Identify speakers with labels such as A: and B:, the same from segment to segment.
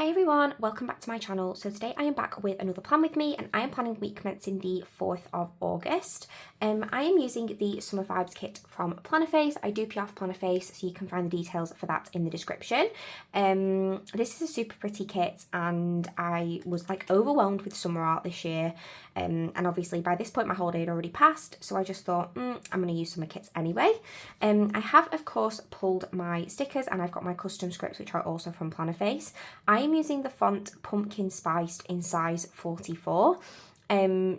A: Hi everyone, welcome back to my channel. So today I am back with another plan with me and I am planning week commencing the 4th of August. I am using the Summer Vibes kit from Plannerface. I do PR for Plannerface, so you can find the details for that in the description. This is a super pretty kit and I was like overwhelmed with summer art this year. And obviously by this point my holiday had already passed, so I just thought I'm going to use summer kits anyway. I have of course pulled my stickers and I've got my custom scripts which are also from Plannerface. I am using the font Pumpkin Spiced in size 44.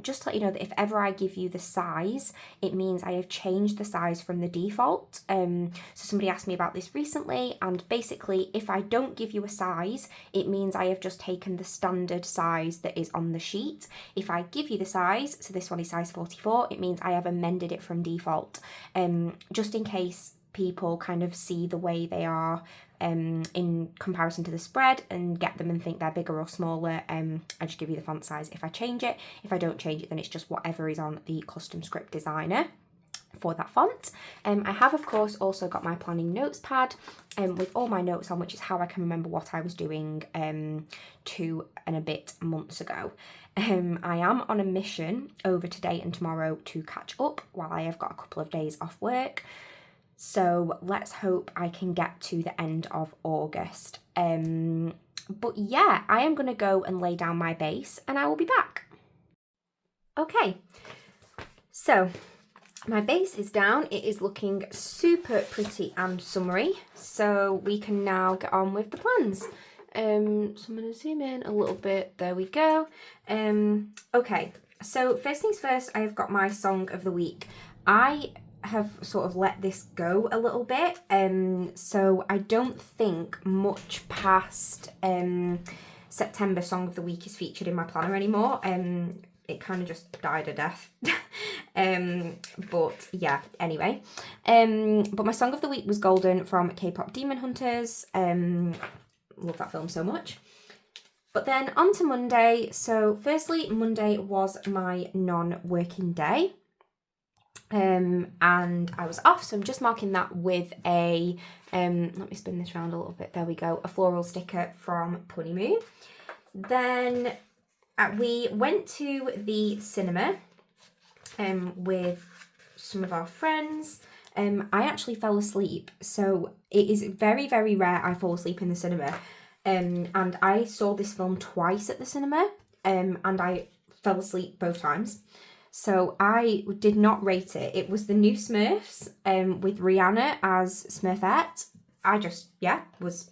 A: Just to let you know that if ever I give you the size, it means I have changed the size from the default. So somebody asked me about this recently, and basically if I don't give you a size, it means I have just taken the standard size that is on the sheet. If I give you the size, so this one is size 44, it means I have amended it from default, just in case people kind of see the way they are in comparison to the spread and get them and think they're bigger or smaller. I just give you the font size if I change it. If I don't change it, then it's just whatever is on the custom script designer for that font. I have of course also got my planning notes pad with all my notes on, which is how I can remember what I was doing 2 and a bit months ago. I am on a mission over today and tomorrow to catch up while I have got a couple of days off work. So let's hope I can get to the end of August. But yeah, I am going to go and lay down my base and I will be back. Okay, so my base is down. It is looking super pretty and summery. So we can now get on with the plans. So I'm going to zoom in a little bit. There we go. Okay, so first things first, I have got my song of the week. I have sort of let this go a little bit, so I don't think much past September song of the week is featured in my planner anymore. It kind of just died a death. But yeah, anyway, but my song of the week was Golden from K-pop Demon Hunters. Love that film so much. But then on to Monday. So firstly, Monday was my non-working day. And I was off, so I'm just marking that with a, let me spin this around a little bit, there we go, a floral sticker from Punny Moon. Then we went to the cinema with some of our friends. I actually fell asleep, so it is very, very rare I fall asleep in the cinema. And I saw this film twice at the cinema, and I fell asleep both times. So I did not rate it. It was the new Smurfs with Rihanna as Smurfette. I just, yeah, was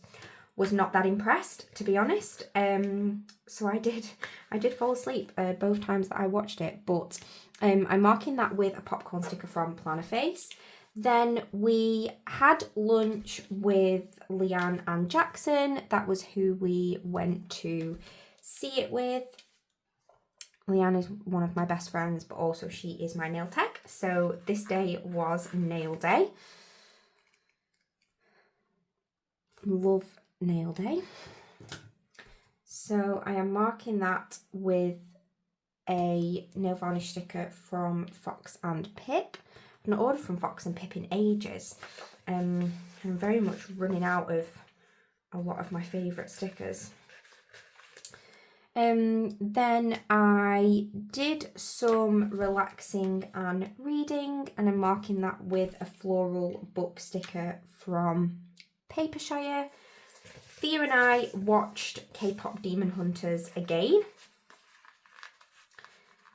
A: not that impressed, to be honest. So I did fall asleep both times that I watched it, but I'm marking that with a popcorn sticker from Plannerface. Then we had lunch with Leanne and Jackson. That was who we went to see it with. Leanne is one of my best friends, but also she is my nail tech. So this day was nail day. Love nail day. So I am marking that with a nail varnish sticker from Fox and Pip. I've not ordered from Fox and Pip in ages. I'm very much running out of a lot of my favourite stickers. Then I did some relaxing and reading, and I'm marking that with a floral book sticker from Papershire. Thea and I watched K-pop Demon Hunters again.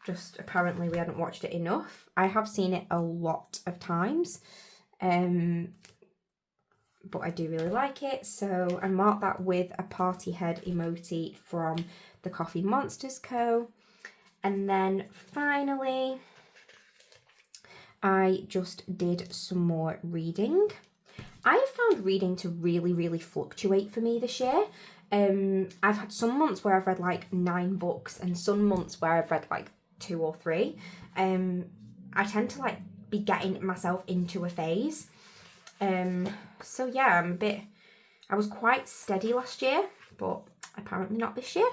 A: Just apparently we hadn't watched it enough. I have seen it a lot of times, but I do really like it. So I marked that with a party head emoji from the Coffee Monsters Co. And then finally, I just did some more reading. I have found reading to really, really fluctuate for me this year. I've had some months where I've read like 9 books and some months where I've read like 2 or 3. I tend to like be getting myself into a phase. So yeah, I was quite steady last year, but apparently not this year.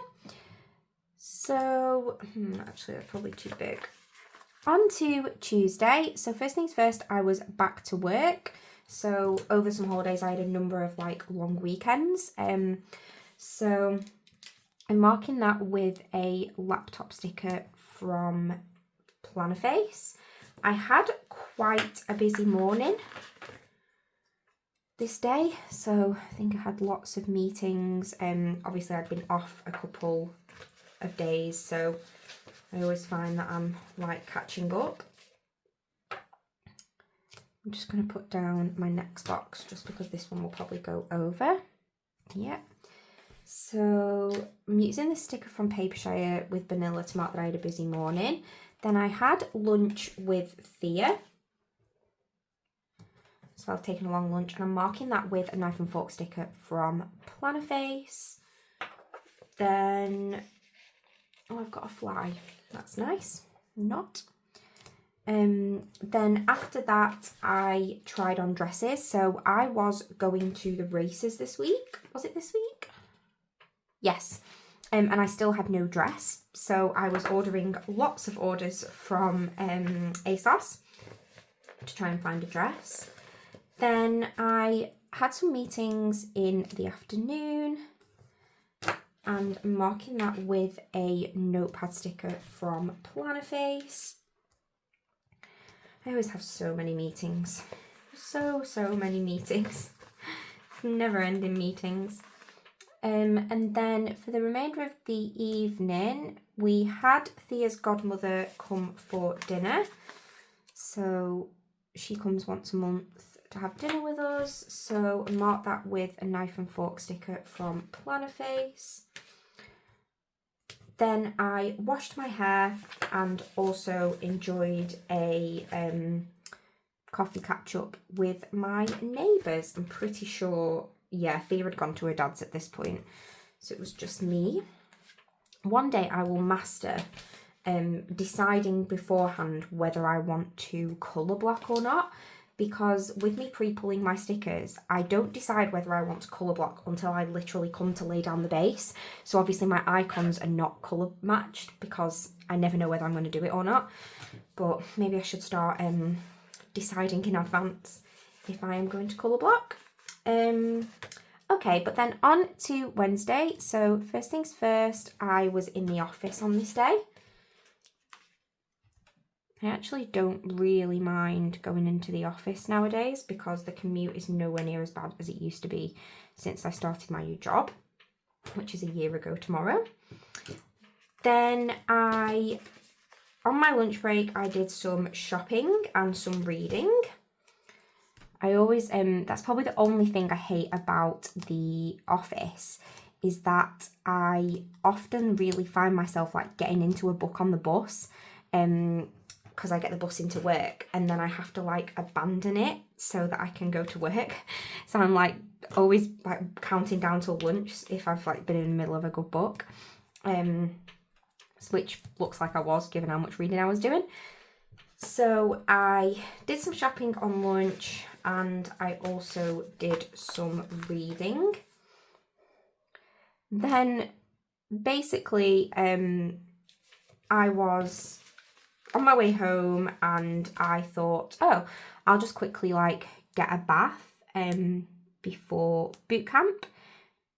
A: So, actually that's probably too big. On to Tuesday. So first things first, I was back to work. So over some holidays, I had a number of like long weekends. So I'm marking that with a laptop sticker from Plannerface. I had quite a busy morning this day, so I think I had lots of meetings. Obviously I'd been off a couple of days, so I always find that I'm like catching up. I'm just going to put down my next box just because this one will probably go over. Yeah. So I'm using this sticker from Papershire with vanilla to mark that I had a busy morning. Then I had lunch with Thea. So I've taken a long lunch and I'm marking that with a knife and fork sticker from Plannerface. Then, oh, I've got a fly. That's nice. Not. Then after that, I tried on dresses. So I was going to the races this week. Was it this week? Yes. And I still had no dress. So I was ordering lots of orders from ASOS to try and find a dress. Then I had some meetings in the afternoon and I'm marking that with a notepad sticker from Plannerface. I always have so many meetings. So many meetings. Never ending meetings. And then for the remainder of the evening, we had Thea's godmother come for dinner. So she comes once a month to have dinner with us. So I marked that with a knife and fork sticker from Plannerface. Then I washed my hair and also enjoyed a coffee catch up with my neighbours. I'm pretty sure, yeah, Thea had gone to her dad's at this point, so it was just me. One day I will master deciding beforehand whether I want to colour block or not, because with me pre-pulling my stickers, I don't decide whether I want to colour block until I literally come to lay down the base. So obviously my icons are not colour matched because I never know whether I'm going to do it or not. But maybe I should start deciding in advance if I am going to colour block. Okay, but then on to Wednesday. So first things first, I was in the office on this day. I actually don't really mind going into the office nowadays because the commute is nowhere near as bad as it used to be since I started my new job, which is a year ago tomorrow. Then on my lunch break, I did some shopping and some reading. I always, that's probably the only thing I hate about the office is that I often really find myself like getting into a book on the bus, because I get the bus into work and then I have to like abandon it so that I can go to work. So I'm like always like counting down till lunch if I've like been in the middle of a good book, which looks like I was given how much reading I was doing. So I did some shopping on lunch and I also did some reading. Then basically I was on my way home and I thought, oh, I'll just quickly like get a bath before boot camp.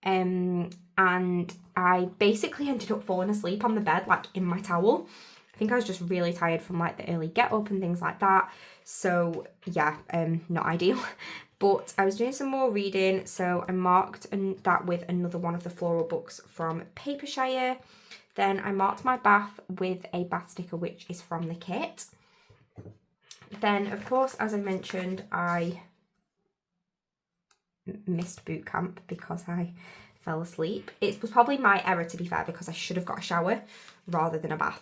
A: And I basically ended up falling asleep on the bed, like in my towel. I think I was just really tired from like the early get up and things like that. So yeah, not ideal. But I was doing some more reading, so I marked that with another one of the floral books from Papershire. Then I marked my bath with a bath sticker, which is from the kit. Then, of course, as I mentioned, I missed boot camp because I fell asleep. It was probably my error, to be fair, because I should have got a shower rather than a bath.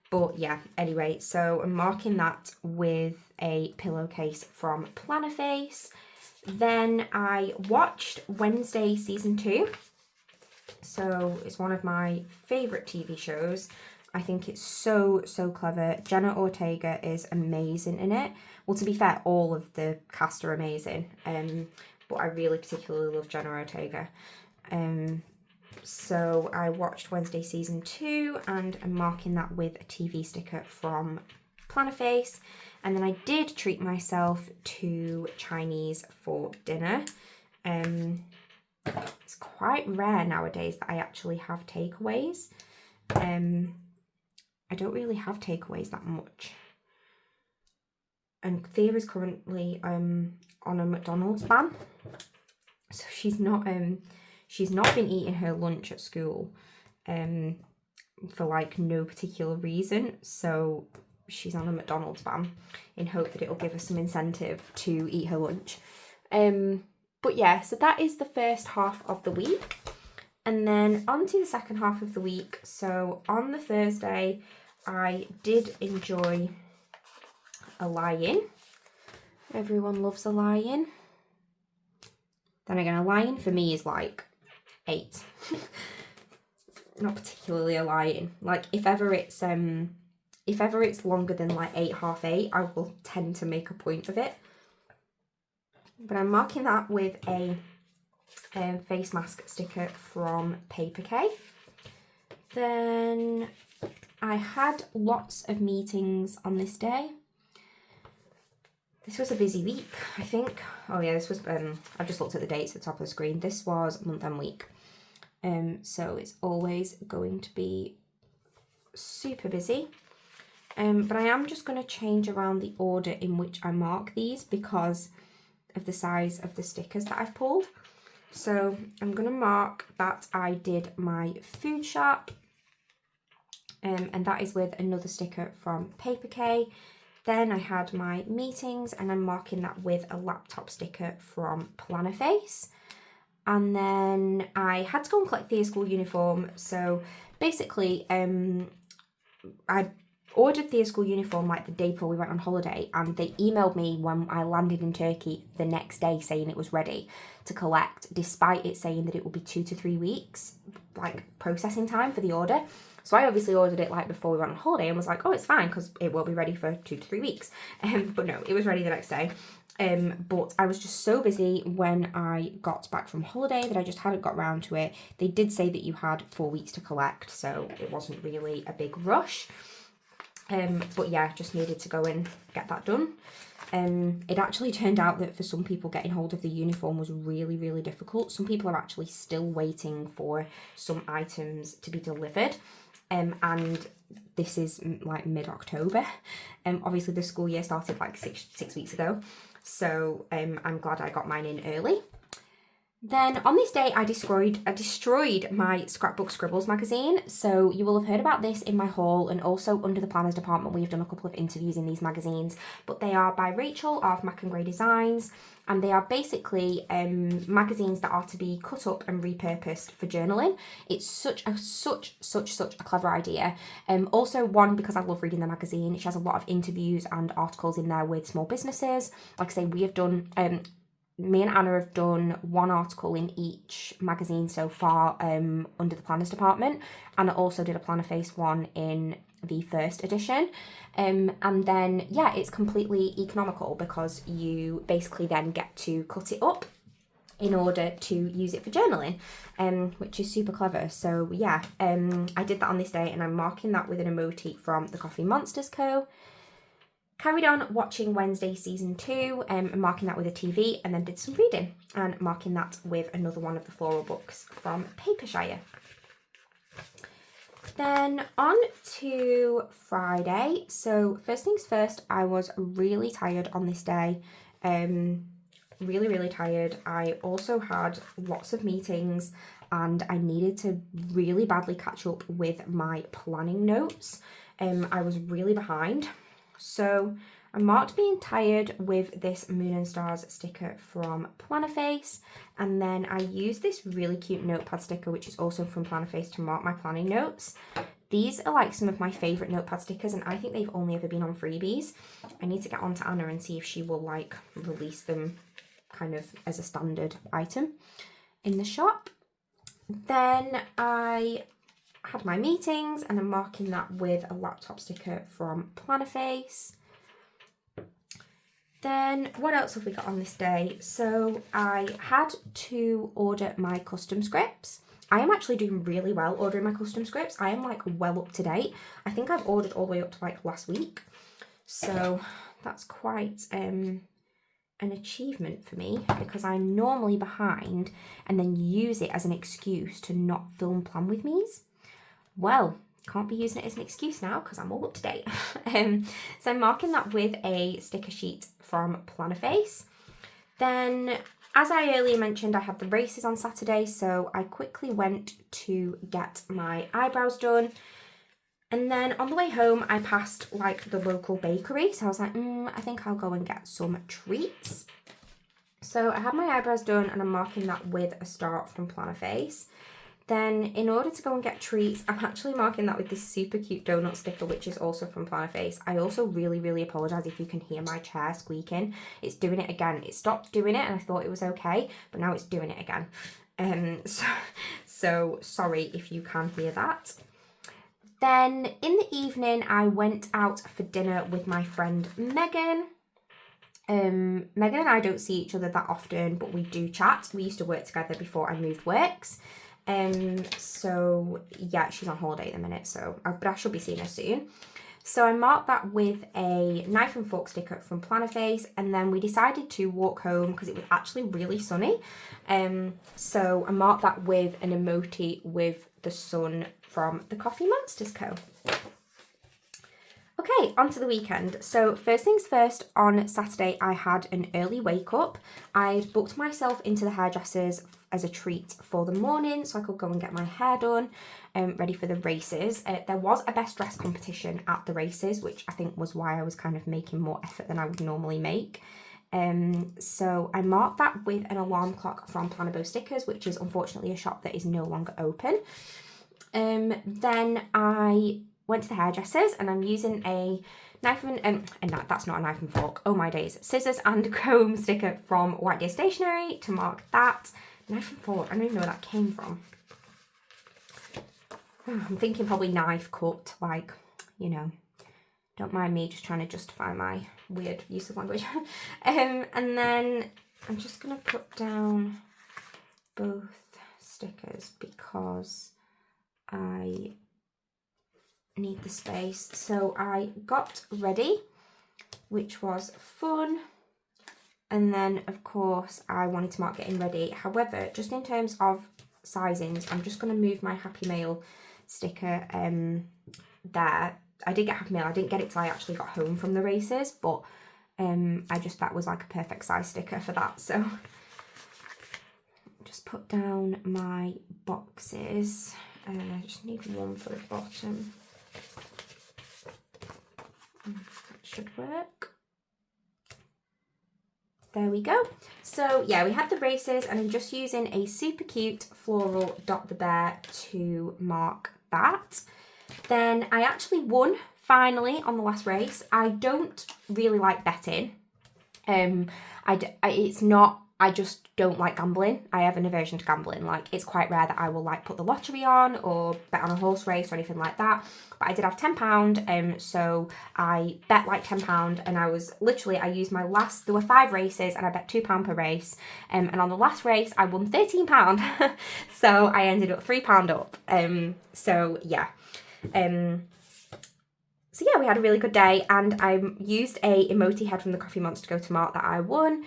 A: But yeah, anyway, so I'm marking that with a pillowcase from Plannerface. Then I watched Wednesday season 2. So it's one of my favourite TV shows. I think it's so clever. Jenna Ortega is amazing in it. Well, to be fair, all of the cast are amazing. But I really particularly love Jenna Ortega. So I watched Wednesday season 2 and I'm marking that with a TV sticker from Plannerface. And then I did treat myself to Chinese for dinner. It's quite rare nowadays that I actually have takeaways. I don't really have takeaways that much. And Thea is currently on a McDonald's ban, so she's not been eating her lunch at school for like no particular reason. So she's on a McDonald's ban in hope that it'll give her some incentive to eat her lunch. But yeah, so that is the first half of the week. And then on to the second half of the week. So on the Thursday, I did enjoy a lie-in. Everyone loves a lie-in. Then again, a lie-in for me is like 8. Not particularly a lie-in. Like if ever it's longer than like 8, half 8, I will tend to make a point of it. But I'm marking that with a face mask sticker from Paper K. Then I had lots of meetings on this day. This was a busy week, I think. Oh yeah, this was, I've just looked at the dates at the top of the screen. This was month and week. So it's always going to be super busy. But I am just going to change around the order in which I mark these because of the size of the stickers that I've pulled. So I'm going to mark that I did my food shop, and that is with another sticker from Paper K. Then I had my meetings, and I'm marking that with a laptop sticker from Plannerface. And then I had to go and collect Thea's school uniform. So basically, I ordered Thea's school uniform like the day before we went on holiday, and they emailed me when I landed in Turkey the next day saying it was ready to collect, despite it saying that it would be 2 to 3 weeks like processing time for the order. So I obviously ordered it like before we went on holiday and was like, oh, it's fine because it will be ready for 2 to 3 weeks. But no, it was ready the next day. But I was just so busy when I got back from holiday that I just hadn't got round to it. They did say that you had 4 weeks to collect, so it wasn't really a big rush. But yeah, just needed to go and get that done. It actually turned out that for some people getting hold of the uniform was really, really difficult. Some people are actually still waiting for some items to be delivered. And this is like mid-October. Obviously the school year started like six weeks ago. So I'm glad I got mine in early. Then on this day, I destroyed my Scrapbook Scribbles magazine. So you will have heard about this in my haul, and also under the planners department, we've done a couple of interviews in these magazines. But they are by Rachel of Mac and Grey Designs, and they are basically magazines that are to be cut up and repurposed for journaling. It's such a clever idea. Also, one, because I love reading the magazine. She has a lot of interviews and articles in there with small businesses. Like I say, we have done. Me and Anna have done one article in each magazine so far under the planners department. Anna also did a Plannerface one in the first edition. And then, yeah, it's completely economical because you basically then get to cut it up in order to use it for journaling, which is super clever. So yeah, I did that on this day, and I'm marking that with an emoji from the Coffee Monsters Co. Carried on watching Wednesday season 2 and marking that with a TV, and then did some reading and marking that with another one of the floral books from Papershire. Then on to Friday. So first things first, I was really tired on this day. Really tired. I also had lots of meetings and I needed to really badly catch up with my planning notes. I was really behind. So I marked being tired with this Moon and Stars sticker from Plannerface, and then I used this really cute notepad sticker, which is also from Plannerface, to mark my planning notes. These are like some of my favourite notepad stickers, and I think they've only ever been on freebies. I need to get on to Anna and see if she will like release them kind of as a standard item in the shop. Then I had my meetings, and I'm marking that with a laptop sticker from Plannerface. Then what else have we got on this day? So I had to order my custom scripts. I am actually doing really well ordering my custom scripts. I am like well up to date. I think I've ordered all the way up to like last week. So that's quite an achievement for me because I'm normally behind and then use it as an excuse to not film plan with me's. Well, can't be using it as an excuse now because I'm all up to date. So I'm marking that with a sticker sheet from Plannerface. Then, as I earlier mentioned, I had the races on Saturday, so I quickly went to get my eyebrows done. And then on the way home, I passed like the local bakery. So I was like, I think I'll go and get some treats. So I had my eyebrows done and I'm marking that with a star from Plannerface. Then in order to go and get treats, I'm actually marking that with this super cute donut sticker, which is also from Plannerface. I also really apologise if you can hear my chair squeaking. It's doing it again. It stopped doing it and I thought it was okay, but now it's doing it again. So sorry if you can hear that. Then in the evening, I went out for dinner with my friend Megan. Megan and I don't see each other that often, but we do chat. We used to work together before I moved works. So yeah, she's on holiday at the minute, but I should be seeing her soon. So I marked that with a knife and fork sticker from Plannerface, and then we decided to walk home because it was actually really sunny. So I marked that with an emoji with the sun from the Coffee Monsters Co. Okay, on to the weekend. So first things first, on Saturday I had an early wake up. I'd booked myself into the hairdressers as a treat for the morning so I could go and get my hair done, ready for the races. There was a best dress competition at the races, which I think was why I was kind of making more effort than I would normally make. So I marked that with an alarm clock from Plannerface Stickers, which is unfortunately a shop that is no longer open. Then I went to the hairdressers and I'm using a knife and that's not a knife and fork, oh my days, scissors and comb sticker from White Deer Stationery to mark that. Knife and fork, I don't even know where that came from. I'm thinking probably knife cut, like, you know, don't mind me just trying to justify my weird use of language. And then I'm just going to put down both stickers because I need the space. So I got ready, which was fun. And then, of course, I wanted to mark getting ready. However, just in terms of sizings, I'm just going to move my Happy Mail sticker there. I did get Happy Mail. I didn't get it till I actually got home from the races, but that was like a perfect size sticker for that. So just put down my boxes. I just need one for the bottom. That should work. There we go. So yeah, we had the races and I'm just using a super cute floral Dot the Bear to mark that. Then I actually won finally on the last race. I don't really like betting. I just don't like gambling. I have an aversion to gambling. Like, it's quite rare that I will like put the lottery on or bet on a horse race or anything like that. But I did have £10, so I bet like £10 and I used my last, there were 5 races and I bet £2 per race. And on the last race, I won £13. So I ended up £3 up. So yeah. So yeah, we had a really good day and I used a emoji head from the Coffee Monster to go to mark that I won.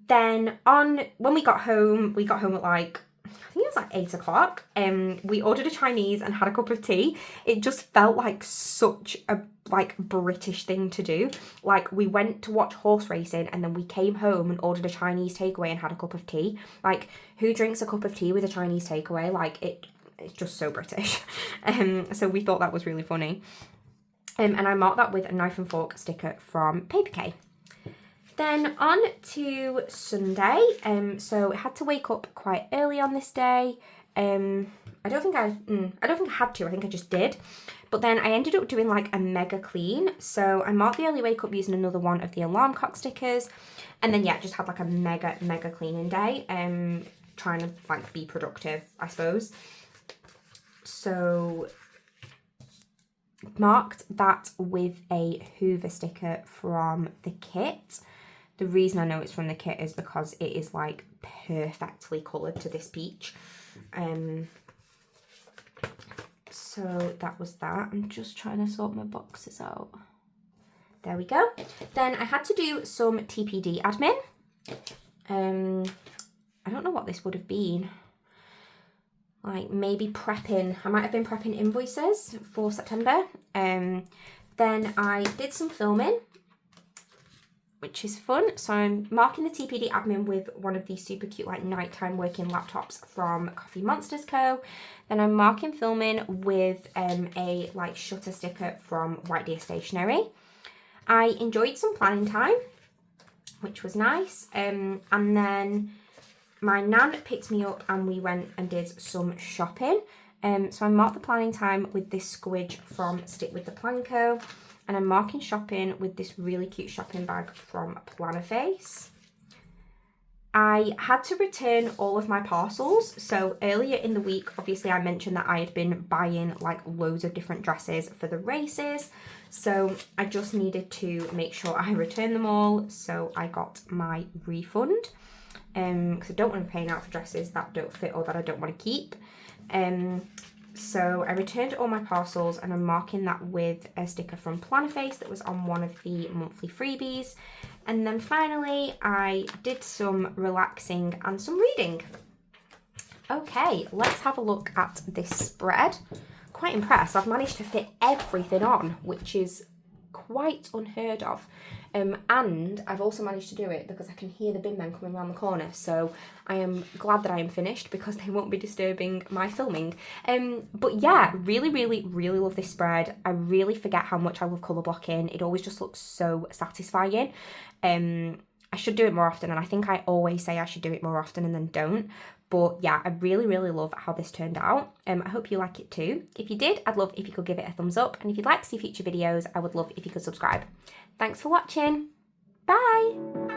A: Then when we got home at like, I think it was like 8 o'clock. We ordered a Chinese and had a cup of tea. It just felt like such a British thing to do. Like, we went to watch horse racing and then we came home and ordered a Chinese takeaway and had a cup of tea. Like, who drinks a cup of tea with a Chinese takeaway? Like, it's just so British. So we thought that was really funny. And I marked that with a knife and fork sticker from Paper K. Then on to Sunday, so I had to wake up quite early on this day. I don't think I had to, I think I just did. But then I ended up doing like a mega clean. So I marked the early wake up using another one of the alarm clock stickers. And then yeah, just had like a mega cleaning day, trying to like be productive, I suppose. So marked that with a Hoover sticker from the kit. The reason I know it's from the kit is because it is like perfectly coloured to this peach. So that was that. I'm just trying to sort my boxes out. There we go. Then I had to do some TPD admin. I don't know what this would have been. Like maybe prepping, I might have been prepping invoices for September. Then I did some filming, which is fun. So I'm marking the TPD admin with one of these super cute like nighttime working laptops from Coffee Monsters Co. Then I'm marking filming with a like shutter sticker from White Deer Stationery. I enjoyed some planning time, which was nice. And then my nan picked me up and we went and did some shopping. So I marked the planning time with this squidge from Stick with the Plan Co. And I'm marking shopping with this really cute shopping bag from Plannerface. I had to return all of my parcels. So earlier in the week, obviously I mentioned that I had been buying like loads of different dresses for the races. So I just needed to make sure I returned them all. So I got my refund. Because I don't want to be paying out for dresses that don't fit or that I don't want to keep. So I returned all my parcels and I'm marking that with a sticker from Plannerface that was on one of the monthly freebies. And then finally, I did some relaxing and some reading. Okay, let's have a look at this spread. Quite impressed. I've managed to fit everything on, which is quite unheard of. And I've also managed to do it because I can hear the bin men coming around the corner, so I am glad that I am finished because they won't be disturbing my filming. But yeah, really love this spread. I really forget how much I love colour blocking. It always just looks so satisfying. I should do it more often, and I think I always say I should do it more often and then don't. But yeah, I really love how this turned out. I hope you like it too. If you did, I'd love if you could give it a thumbs up. And if you'd like to see future videos, I would love if you could subscribe. Thanks for watching. Bye!